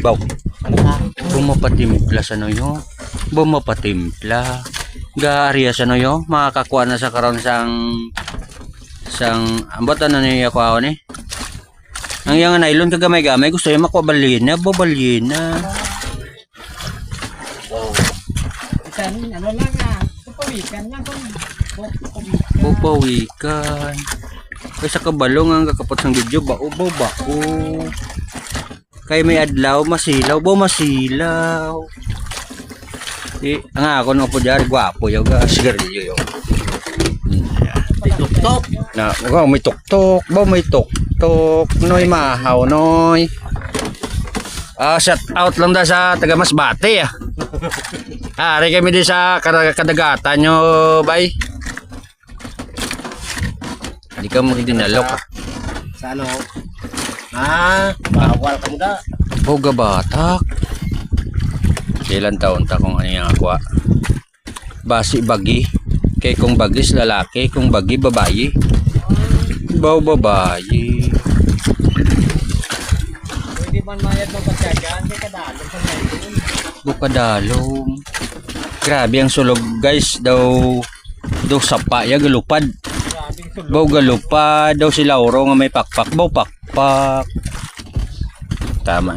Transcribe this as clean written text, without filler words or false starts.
Baw. Bumapatimpla sa noyo. Bumapatimpla. Gaariya sa noyo. Makakakuha na sa karon sang ambot ano niya ako ni. Ang yang nylon kagamay-gamay gusto yung makuha balina. Babalina. Isan, ano lang pupawikan lang kung pupawikan. Kaya sa kabalong ang kakapot ng video, bao. Kaya may adlaw, masilaw, masilaw. Ang ako nung po dyan, gwapo yung sigarilyo yung. may tuktok. May tuktok, may tuktok. Noy mahaw, noy. Shout out lang da sa taga Masbate ah. Ari kami di sa kadagatan nyo, bay. Hindi ka magdinalok ah. Sa ano? Bawal ka muda. Boga batak. Ilan taon ta kung ano yung aqua. Basi bagi. Kay kung bagis lalaki, kung bagi babayi. Babayi. Hindi man mayad mo pagkagaan, may kadalong sa meron. Bukadalong. Grabe ang sulog guys. Daw sapa ya galupad. Grabing sulog. Baw galupad. Daw si Lauro nga may pakpak. Baw pakpak. Tama.